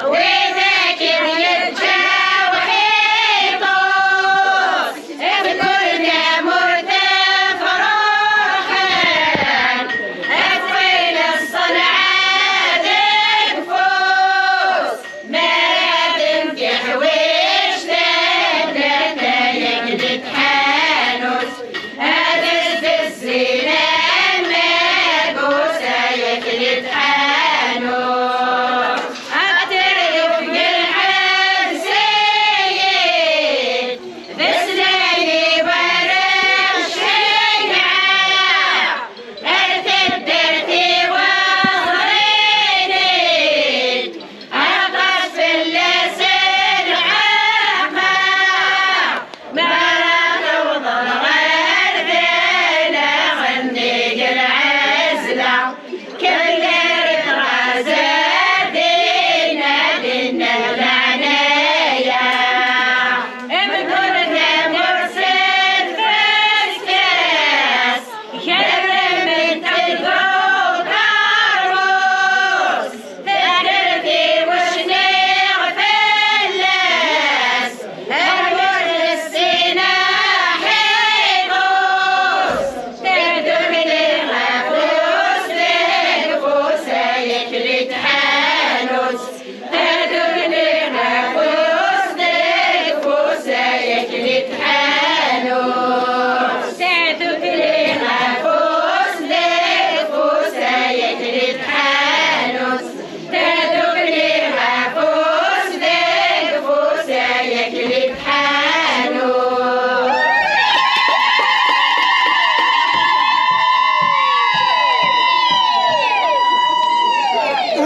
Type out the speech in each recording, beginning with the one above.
وذاكر يتشاوحيطوس بكلنا مرتف روحا أكفل الصنعاء تكفوس ما تنجح وش تبدأ يجد حانوس هذا السنان ماكوسة يجد حانوس أترف جرحان سيد بسلالي ورق شجعة ارتدرتي وظهريني أقص في اللسان عامة مرات وضل غربنا غني العزلة كل رزق دينا دينا العناية بكلنا مرسل فسكاس كرم تلقوا كاروس تكرتي وشنيع فلاس أرجل السناح حيقوس تهدم لغفوس تكفوس يكلت حانوس تهدم لغفوس تكفوس يكلت حانوس تهدم لغفوس تكفوس يكلت حانوس تهدم لغفوس تكفوس يكلت حانوس.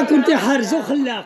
كنت حارس وخلاق.